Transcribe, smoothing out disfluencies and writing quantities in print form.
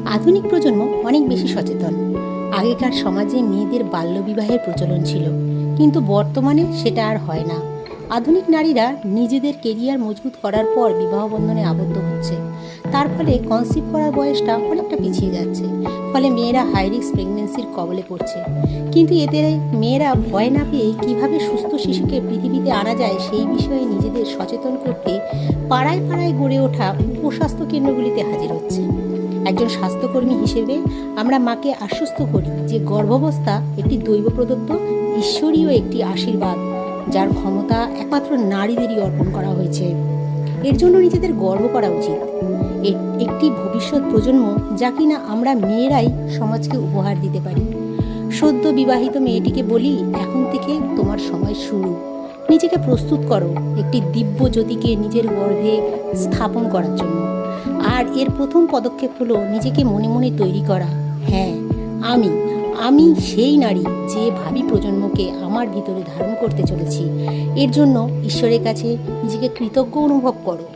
আধুনিক প্রজন্ম অনেক বেশি সচেতন। আগেকার সমাজে মেয়েদের বাল্যবিবাহের প্রচলন ছিল, কিন্তু বর্তমানে সেটা আর হয় না। আধুনিক নারীরা নিজেদের কেরিয়ার মজবুত করার পর বিবাহ বন্ধনে আবদ্ধ হচ্ছে। তার ফলে কনসিভ করার বয়সটা অনেকটা পিছিয়ে যাচ্ছে। ফলে মেয়েরা হাই রিস্ক প্রেগনেন্সির কবলে পড়ছে। কিন্তু এতে মেয়েরা ভয় না পেয়ে কীভাবে সুস্থ শিশুকে পৃথিবীতে আনা যায় সেই বিষয়ে নিজেদের সচেতন করতে পাড়ায় পাড়ায় গড়ে ওঠা উপস্বাস্থ্য কেন্দ্রগুলিতে হাজির হচ্ছে। একজন স্বাস্থ্যকর্মী হিসেবে আমরা মাকে আশ্বস্ত করি যে গর্ভাবস্থা একটি দৈব প্রদত্ত ঈশ্বরীয় একটি আশীর্বাদ, যার ক্ষমতা একমাত্র নারীদেরই অর্পণ করা হয়েছে। এর জন্য নিজেদের গর্ব করা উচিত। একটি ভবিষ্যৎ প্রজন্ম যা কিনা আমরা মেয়েরাই সমাজকে উপহার দিতে পারি। সদ্য বিবাহিত মেয়েটিকে বলি, এখন থেকে তোমার সময় শুরু। নিজেকে প্রস্তুত করো একটি দিব্য জ্যোতিকে নিজের গর্ভে স্থাপন করার জন্য। আর এর প্রথম পদক্ষেপ হলো নিজেকে মনে মনে তৈরি করা, হ্যাঁ আমি সেই নারী যে ভাবি প্রজন্মকে আমার ভিতরে ধারণ করতে চলেছি। এর জন্য ঈশ্বরের কাছে নিজেকে কৃতজ্ঞ অনুভব করো।